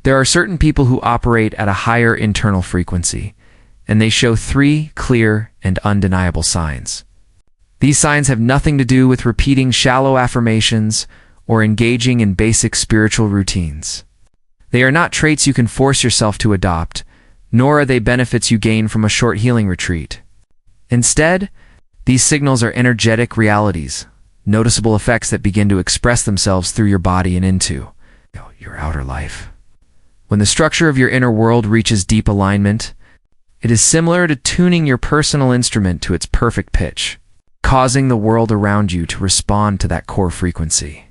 There are certain people who operate at a higher internal frequency, and they show three clear and undeniable signs. These signs have nothing to do with repeating shallow affirmations or engaging in basic spiritual routines. They are not traits you can force yourself to adopt, nor are they benefits you gain from a short healing retreat. Instead, these signals are energetic realities, noticeable effects that begin to express themselves through your body and into your outer life. When the structure of your inner world reaches deep alignment, it is similar to tuning your personal instrument to its perfect pitch, causing the world around you to respond to that core frequency.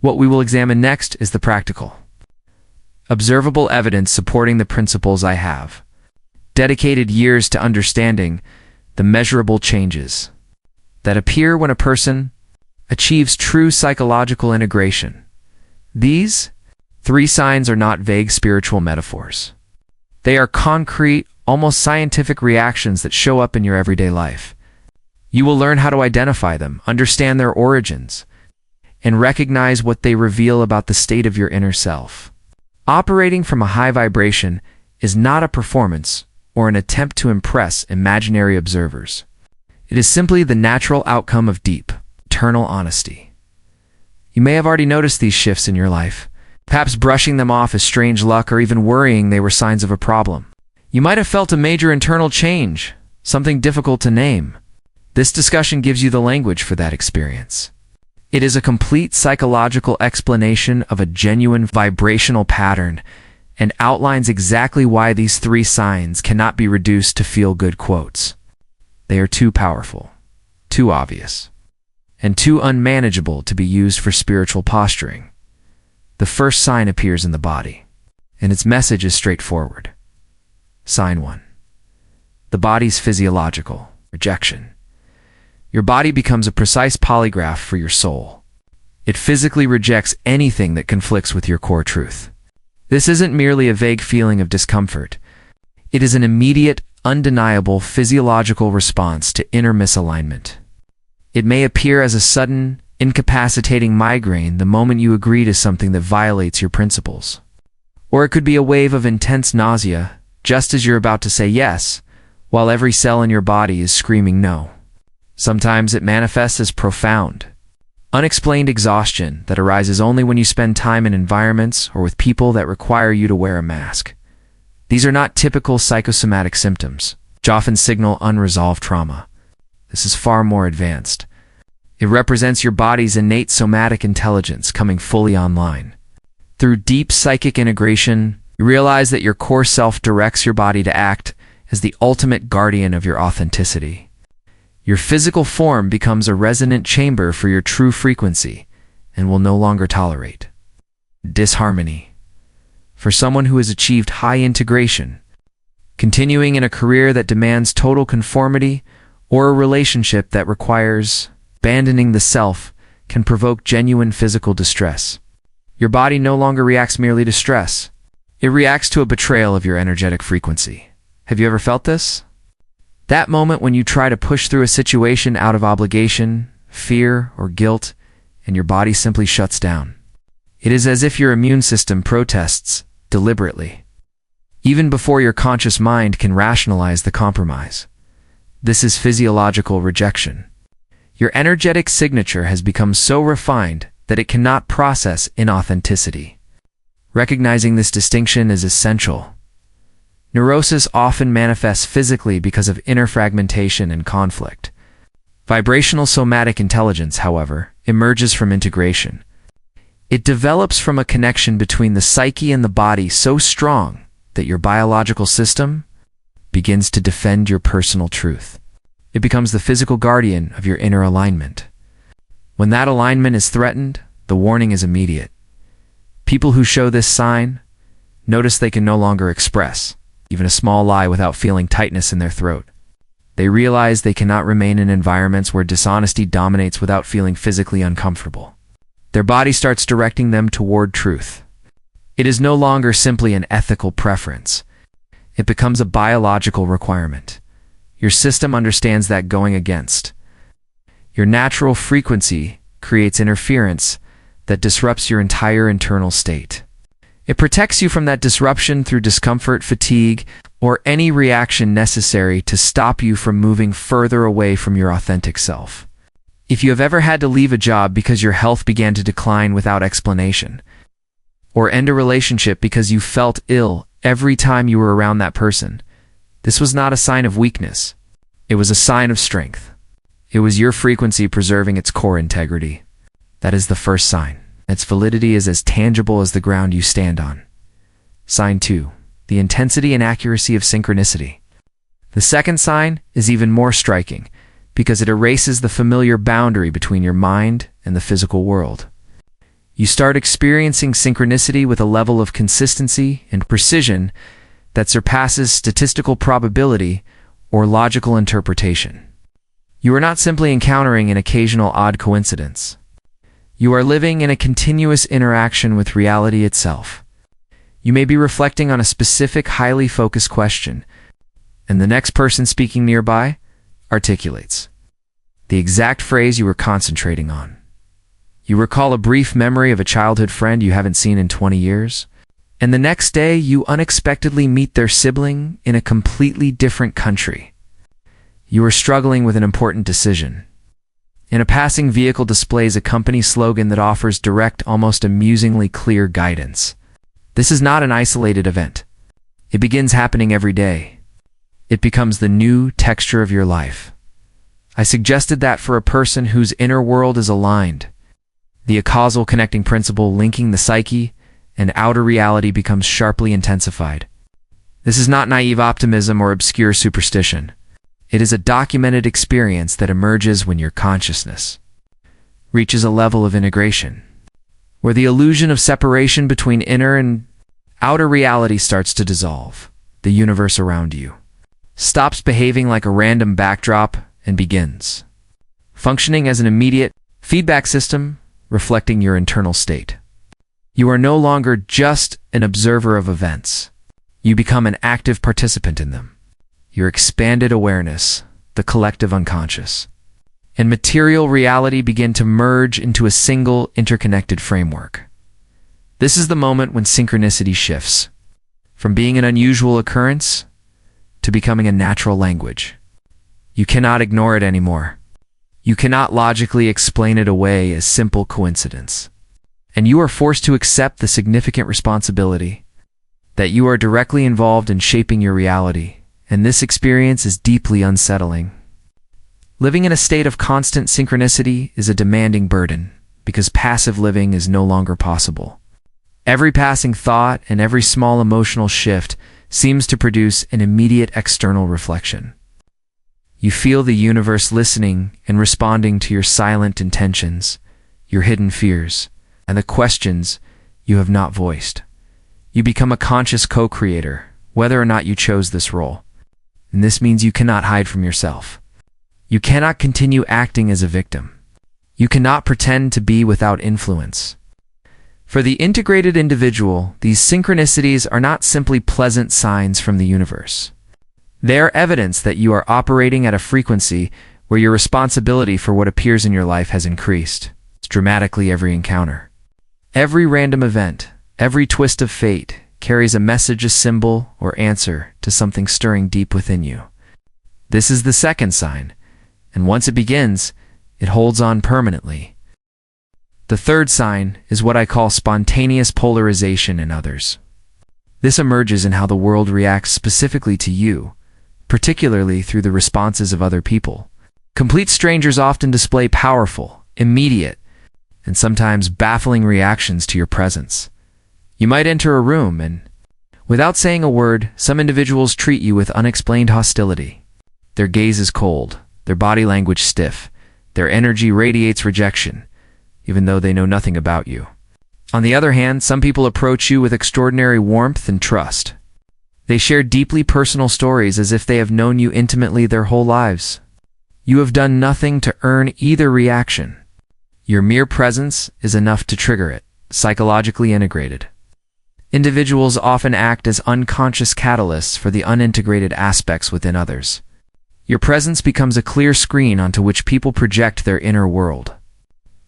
What we will examine next is the practical, observable evidence supporting the principles I have dedicated years to understanding the measurable changes that appear when a person achieves true psychological integration. These three signs are not vague spiritual metaphors. They are concrete, almost scientific reactions that show up in your everyday life. You will learn how to identify them, understand their origins, and recognize what they reveal about the state of your inner self. Operating from a high vibration is not a performance or an attempt to impress imaginary observers. It is simply the natural outcome of deep, eternal honesty. You may have already noticed these shifts in your life, perhaps brushing them off as strange luck or even worrying they were signs of a problem. You might have felt a major internal change, something difficult to name. This discussion gives you the language for that experience. It is a complete psychological explanation of a genuine vibrational pattern and outlines exactly why these three signs cannot be reduced to feel-good quotes. They are too powerful, too obvious, and too unmanageable to be used for spiritual posturing. The first sign appears in the body, and its message is straightforward. Sign 1. The body's physiological rejection. Your body becomes a precise polygraph for your soul. It physically rejects anything that conflicts with your core truth. This isn't merely a vague feeling of discomfort. It is an immediate, undeniable physiological response to inner misalignment. It may appear as a sudden, incapacitating migraine the moment you agree to something that violates your principles. Or it could be a wave of intense nausea, just as you're about to say yes, while every cell in your body is screaming no. Sometimes it manifests as profound, unexplained exhaustion that arises only when you spend time in environments or with people that require you to wear a mask. These are not typical psychosomatic symptoms, which often signal unresolved trauma. This is far more advanced. It represents your body's innate somatic intelligence coming fully online. Through deep psychic integration, you realize that your core self directs your body to act as the ultimate guardian of your authenticity. Your physical form becomes a resonant chamber for your true frequency and will no longer tolerate disharmony. For someone who has achieved high integration, continuing in a career that demands total conformity or a relationship that requires abandoning the self can provoke genuine physical distress. Your body no longer reacts merely to stress. It reacts to a betrayal of your energetic frequency. Have you ever felt this? That moment when you try to push through a situation out of obligation, fear, or guilt, and your body simply shuts down. It is as if your immune system protests deliberately, even before your conscious mind can rationalize the compromise. This is physiological rejection. Your energetic signature has become so refined that it cannot process inauthenticity. Recognizing this distinction is essential. Neurosis often manifests physically because of inner fragmentation and conflict. Vibrational somatic intelligence, however, emerges from integration. It develops from a connection between the psyche and the body so strong that your biological system begins to defend your personal truth. It becomes the physical guardian of your inner alignment. When that alignment is threatened, the warning is immediate. People who show this sign notice they can no longer express even a small lie without feeling tightness in their throat. They realize they cannot remain in environments where dishonesty dominates without feeling physically uncomfortable. Their body starts directing them toward truth. It is no longer simply an ethical preference. It becomes a biological requirement. Your system understands that going against your natural frequency creates interference that disrupts your entire internal state. It protects you from that disruption through discomfort, fatigue, or any reaction necessary to stop you from moving further away from your authentic self. If you have ever had to leave a job because your health began to decline without explanation, or end a relationship because you felt ill every time you were around that person, this was not a sign of weakness. It was a sign of strength. It was your frequency preserving its core integrity. That is the first sign. Its validity is as tangible as the ground you stand on. Sign 2. The intensity and accuracy of synchronicity. The second sign is even more striking because it erases the familiar boundary between your mind and the physical world. You start experiencing synchronicity with a level of consistency and precision that surpasses statistical probability or logical interpretation. You are not simply encountering an occasional odd coincidence. You are living in a continuous interaction with reality itself. You may be reflecting on a specific, highly focused question, and the next person speaking nearby articulates the exact phrase you were concentrating on. You recall a brief memory of a childhood friend you haven't seen in 20 years, and the next day you unexpectedly meet their sibling in a completely different country. You are struggling with an important decision. And a passing vehicle displays a company slogan that offers direct, almost amusingly clear guidance. This is not an isolated event. It begins happening every day. It becomes the new texture of your life. I suggested that for a person whose inner world is aligned. The causal connecting principle linking the psyche and outer reality becomes sharply intensified. This is not naive optimism or obscure superstition. It is a documented experience that emerges when your consciousness reaches a level of integration, where the illusion of separation between inner and outer reality starts to dissolve. The universe around you stops behaving like a random backdrop and begins functioning as an immediate feedback system reflecting your internal state. You are no longer just an observer of events. You become an active participant in them. Your expanded awareness, the collective unconscious, and material reality begin to merge into a single interconnected framework. This is the moment when synchronicity shifts from being an unusual occurrence to becoming a natural language. You cannot ignore it anymore. You cannot logically explain it away as simple coincidence. And you are forced to accept the significant responsibility that you are directly involved in shaping your reality. And this experience is deeply unsettling. Living in a state of constant synchronicity is a demanding burden because passive living is no longer possible. Every passing thought and every small emotional shift seems to produce an immediate external reflection. You feel the universe listening and responding to your silent intentions, your hidden fears, and the questions you have not voiced. You become a conscious co-creator, whether or not you chose this role. And this means you cannot hide from yourself. You cannot continue acting as a victim. You cannot pretend to be without influence. For the integrated individual, these synchronicities are not simply pleasant signs from the universe. They are evidence that you are operating at a frequency where your responsibility for what appears in your life has increased dramatically every encounter. Every random event, every twist of fate, carries a message, a symbol, or answer to something stirring deep within you. This is the second sign, and once it begins, it holds on permanently. The third sign is what I call spontaneous polarization in others. This emerges in how the world reacts specifically to you, particularly through the responses of other people. Complete strangers often display powerful, immediate, and sometimes baffling reactions to your presence. You might enter a room and, without saying a word, some individuals treat you with unexplained hostility. Their gaze is cold, their body language stiff, their energy radiates rejection, even though they know nothing about you. On the other hand, some people approach you with extraordinary warmth and trust. They share deeply personal stories as if they have known you intimately their whole lives. You have done nothing to earn either reaction. Your mere presence is enough to trigger it, psychologically integrated. Individuals often act as unconscious catalysts for the unintegrated aspects within others. Your presence becomes a clear screen onto which people project their inner world.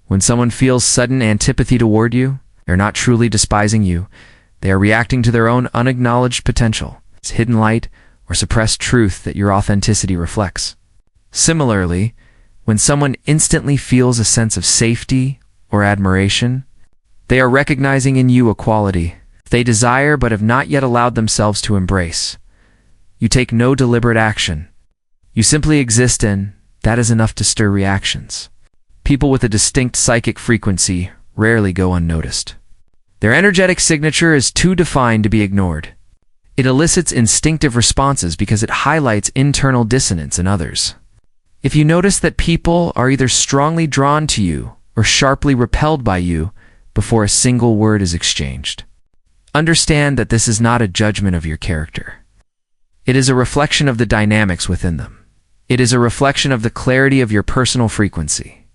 When someone feels sudden antipathy toward you, they're not truly despising you. They are reacting to their own unacknowledged potential. It's hidden light or suppressed truth that your authenticity reflects. Similarly, when someone instantly feels a sense of safety or admiration, they are recognizing in you a quality they desire but have not yet allowed themselves to embrace. You take no deliberate action. You simply exist, and that is enough to stir reactions. People with a distinct psychic frequency rarely go unnoticed. Their energetic signature is too defined to be ignored. It elicits instinctive responses because it highlights internal dissonance in others. If you notice that people are either strongly drawn to you or sharply repelled by you before a single word is exchanged, understand that this is not a judgment of your character. It is a reflection of the dynamics within them. It is a reflection of the clarity of your personal frequency.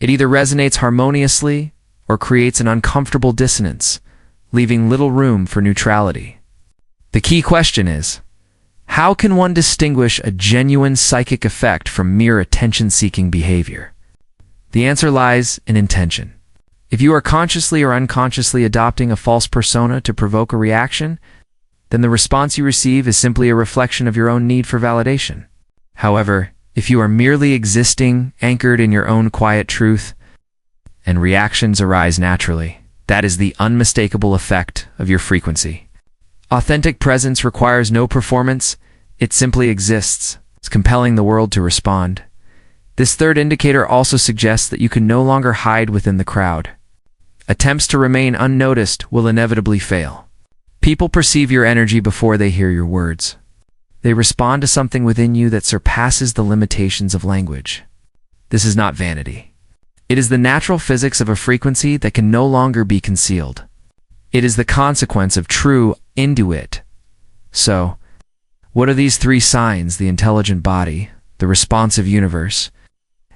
It either resonates harmoniously or creates an uncomfortable dissonance, leaving little room for neutrality. The key question is, how can one distinguish a genuine psychic effect from mere attention-seeking behavior? The answer lies in intention. If you are consciously or unconsciously adopting a false persona to provoke a reaction, then the response you receive is simply a reflection of your own need for validation. However, if you are merely existing, anchored in your own quiet truth, and reactions arise naturally, that is the unmistakable effect of your frequency. Authentic presence requires no performance, it simply exists. It's compelling the world to respond. This third indicator also suggests that you can no longer hide within the crowd. Attempts to remain unnoticed will inevitably fail. People perceive your energy before they hear your words. They respond to something within you that surpasses the limitations of language. This is not vanity. It is the natural physics of a frequency that can no longer be concealed. It is the consequence of true individuation. So, what are these three signs the intelligent body, the responsive universe,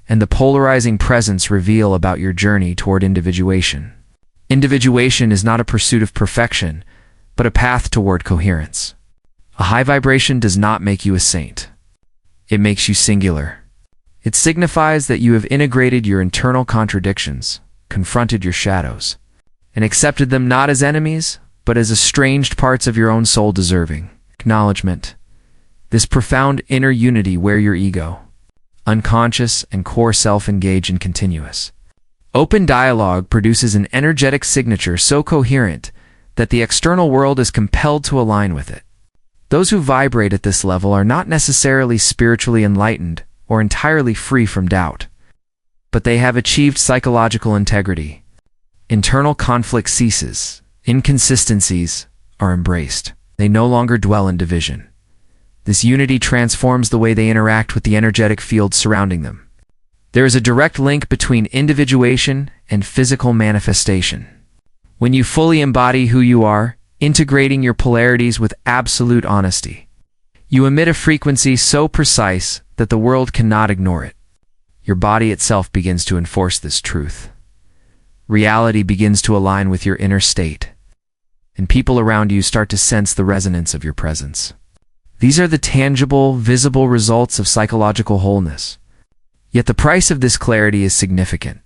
and the polarizing presence reveal about your journey toward individuation? Individuation is not a pursuit of perfection, but a path toward coherence. A high vibration does not make you a saint. It makes you singular. It signifies that you have integrated your internal contradictions, confronted your shadows, and accepted them not as enemies, but as estranged parts of your own soul deserving acknowledgement. This profound inner unity where your ego, unconscious, and core self engage in continuous open dialogue produces an energetic signature so coherent that the external world is compelled to align with it. Those who vibrate at this level are not necessarily spiritually enlightened or entirely free from doubt, but they have achieved psychological integrity. Internal conflict ceases. Inconsistencies are embraced. They no longer dwell in division. This unity transforms the way they interact with the energetic field surrounding them. There is a direct link between individuation and physical manifestation. When you fully embody who you are, integrating your polarities with absolute honesty, you emit a frequency so precise that the world cannot ignore it. Your body itself begins to enforce this truth. Reality begins to align with your inner state, and people around you start to sense the resonance of your presence. These are the tangible, visible results of psychological wholeness. Yet the price of this clarity is significant.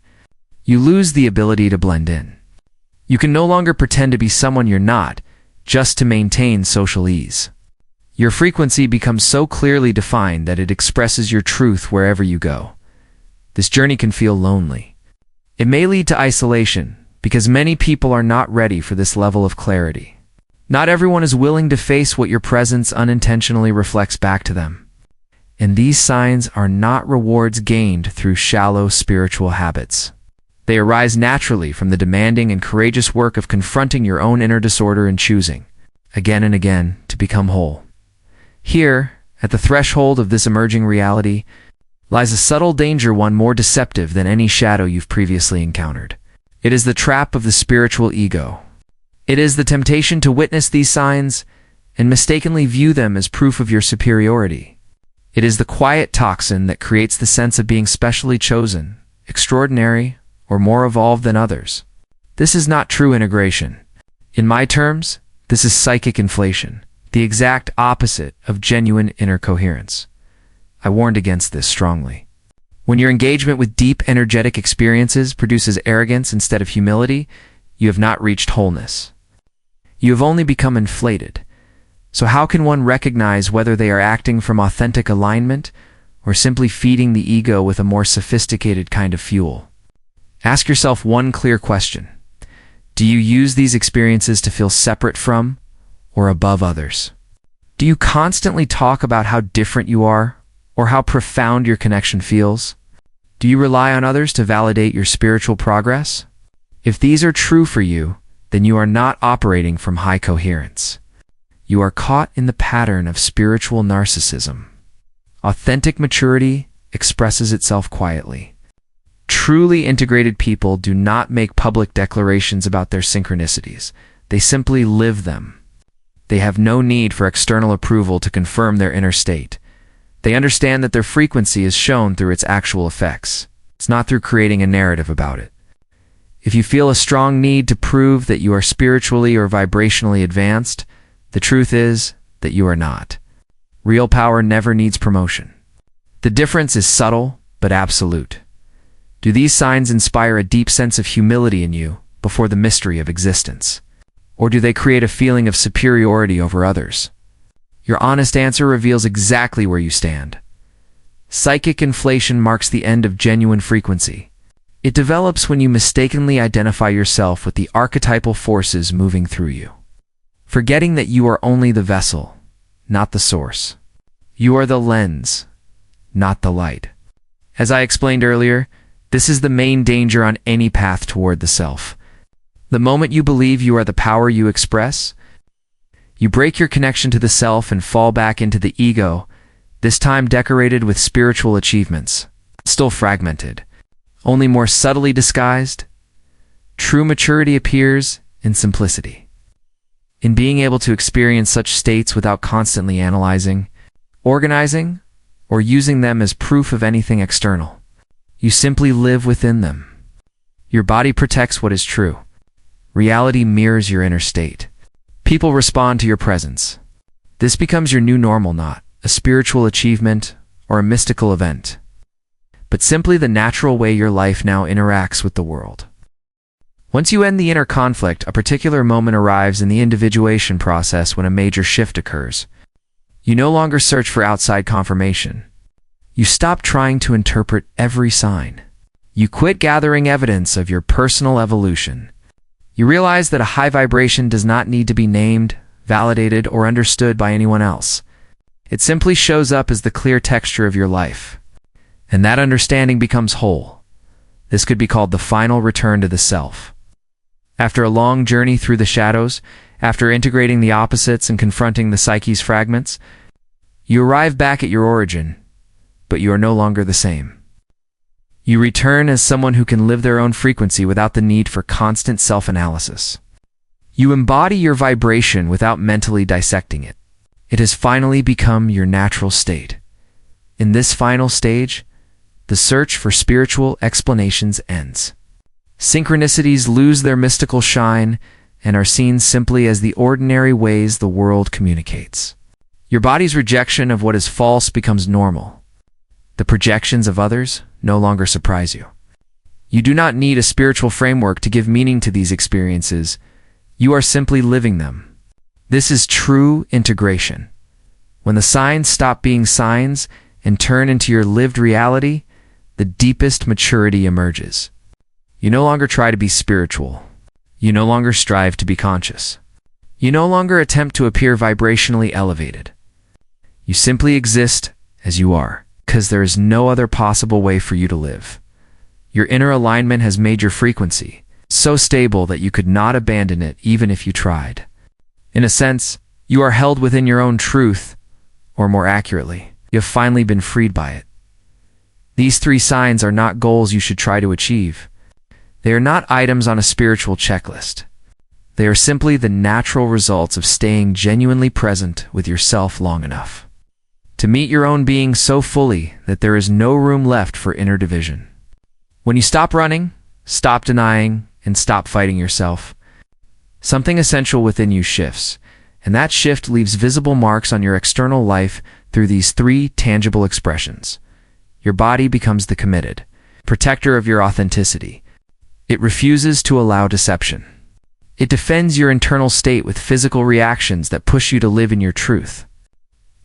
You lose the ability to blend in. You can no longer pretend to be someone you're not, just to maintain social ease. Your frequency becomes so clearly defined that it expresses your truth wherever you go. This journey can feel lonely. It may lead to isolation, because many people are not ready for this level of clarity. Not everyone is willing to face what your presence unintentionally reflects back to them. And these signs are not rewards gained through shallow spiritual habits. They arise naturally from the demanding and courageous work of confronting your own inner disorder and choosing, again and again, to become whole. Here, at the threshold of this emerging reality, lies a subtle danger, one more deceptive than any shadow you've previously encountered. It is the trap of the spiritual ego. It is the temptation to witness these signs and mistakenly view them as proof of your superiority. It is the quiet toxin that creates the sense of being specially chosen, extraordinary, or more evolved than others. This is not true integration. In my terms, this is psychic inflation, the exact opposite of genuine inner coherence. I warned against this strongly. When your engagement with deep, energetic experiences produces arrogance instead of humility, you have not reached wholeness. You have only become inflated. So how can one recognize whether they are acting from authentic alignment or simply feeding the ego with a more sophisticated kind of fuel? Ask yourself one clear question. Do you use these experiences to feel separate from or above others? Do you constantly talk about how different you are or how profound your connection feels? Do you rely on others to validate your spiritual progress? If these are true for you, then you are not operating from high coherence. You are caught in the pattern of spiritual narcissism. Authentic maturity expresses itself quietly. Truly integrated people do not make public declarations about their synchronicities. They simply live them. They have no need for external approval to confirm their inner state. They understand that their frequency is shown through its actual effects. It's not through creating a narrative about it. If you feel a strong need to prove that you are spiritually or vibrationally advanced, the truth is that you are not. Real power never needs promotion. The difference is subtle but absolute. Do these signs inspire a deep sense of humility in you before the mystery of existence? Or do they create a feeling of superiority over others? Your honest answer reveals exactly where you stand. Psychic inflation marks the end of genuine frequency. It develops when you mistakenly identify yourself with the archetypal forces moving through you, forgetting that you are only the vessel, not the source. You are the lens, not the light. As I explained earlier, this is the main danger on any path toward the self. The moment you believe you are the power you express, you break your connection to the self and fall back into the ego, this time decorated with spiritual achievements, still fragmented, only more subtly disguised. True maturity appears in simplicity, in being able to experience such states without constantly analyzing, organizing, or using them as proof of anything external. You simply live within them. Your body protects what is true. Reality mirrors your inner state. People respond to your presence. This becomes your new normal, not a spiritual achievement or a mystical event, but simply the natural way your life now interacts with the world. Once you end the inner conflict, a particular moment arrives in the individuation process when a major shift occurs. You no longer search for outside confirmation. You stop trying to interpret every sign. You quit gathering evidence of your personal evolution. You realize that a high vibration does not need to be named, validated, or understood by anyone else. It simply shows up as the clear texture of your life. And that understanding becomes whole. This could be called the final return to the self. After a long journey through the shadows, after integrating the opposites and confronting the psyche's fragments, you arrive back at your origin, but you are no longer the same. You return as someone who can live their own frequency without the need for constant self-analysis. You embody your vibration without mentally dissecting it. It has finally become your natural state. In this final stage, the search for spiritual explanations ends. Synchronicities lose their mystical shine and are seen simply as the ordinary ways the world communicates. Your body's rejection of what is false becomes normal. The projections of others no longer surprise you. You do not need a spiritual framework to give meaning to these experiences. You are simply living them. This is true integration. When the signs stop being signs and turn into your lived reality, the deepest maturity emerges. You no longer try to be spiritual. You no longer strive to be conscious. You no longer attempt to appear vibrationally elevated. You simply exist as you are, because there is no other possible way for you to live. Your inner alignment has made your frequency so stable that you could not abandon it even if you tried. In a sense, you are held within your own truth, or more accurately, you have finally been freed by it. These three signs are not goals you should try to achieve. They are not items on a spiritual checklist. They are simply the natural results of staying genuinely present with yourself long enough to meet your own being so fully that there is no room left for inner division. When you stop running, stop denying, and stop fighting yourself, something essential within you shifts, and that shift leaves visible marks on your external life through these three tangible expressions. Your body becomes the committed protector of your authenticity. It refuses to allow deception. It defends your internal state with physical reactions that push you to live in your truth.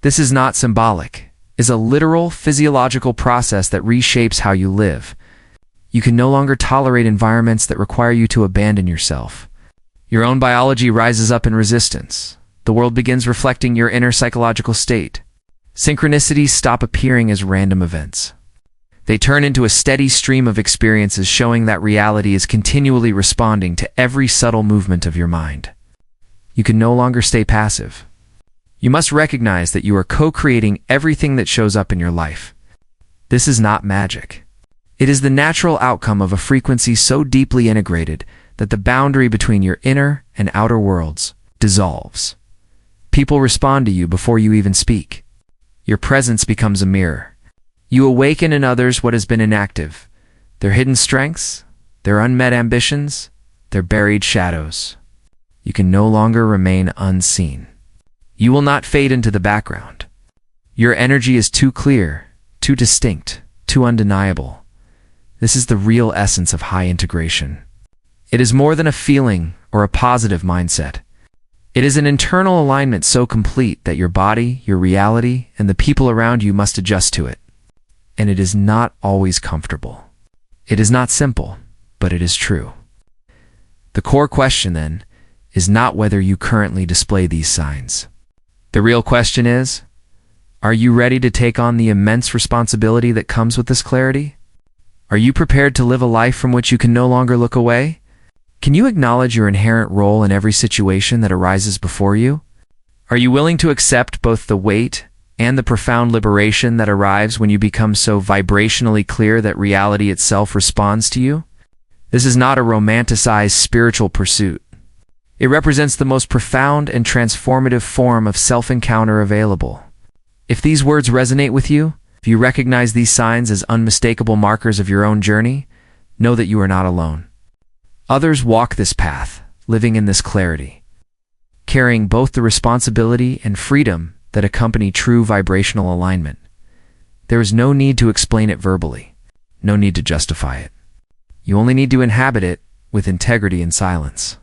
This is not symbolic. It is a literal physiological process that reshapes how you live. You can no longer tolerate environments that require you to abandon yourself. Your own biology rises up in resistance. The world begins reflecting your inner psychological state. Synchronicities stop appearing as random events. They turn into a steady stream of experiences showing that reality is continually responding to every subtle movement of your mind. You can no longer stay passive. You must recognize that you are co-creating everything that shows up in your life. This is not magic. It is the natural outcome of a frequency so deeply integrated that the boundary between your inner and outer worlds dissolves. People respond to you before you even speak. Your presence becomes a mirror. You awaken in others what has been inactive, their hidden strengths, their unmet ambitions, their buried shadows. You can no longer remain unseen. You will not fade into the background. Your energy is too clear, too distinct, too undeniable. This is the real essence of high integration. It is more than a feeling or a positive mindset. It is an internal alignment so complete that your body, your reality, and the people around you must adjust to it. And it is not always comfortable. It is not simple, but it is true. The core question, then, is not whether you currently display these signs. The real question is, are you ready to take on the immense responsibility that comes with this clarity? Are you prepared to live a life from which you can no longer look away? Can you acknowledge your inherent role in every situation that arises before you? Are you willing to accept both the weight and the profound liberation that arrives when you become so vibrationally clear that reality itself responds to you? This is not a romanticized spiritual pursuit. It represents the most profound and transformative form of self-encounter available. If these words resonate with you, if you recognize these signs as unmistakable markers of your own journey, know that you are not alone. Others walk this path, living in this clarity, carrying both the responsibility and freedom that accompany true vibrational alignment. There is no need to explain it verbally, no need to justify it. You only need to inhabit it with integrity and silence,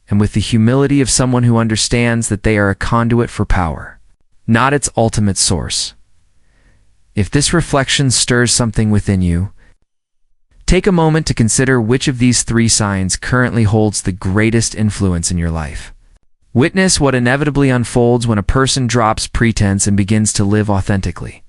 and with the humility of someone who understands that they are a conduit for power, not its ultimate source. If this reflection stirs something within you, take a moment to consider which of these three signs currently holds the greatest influence in your life. Witness what inevitably unfolds when a person drops pretense and begins to live authentically.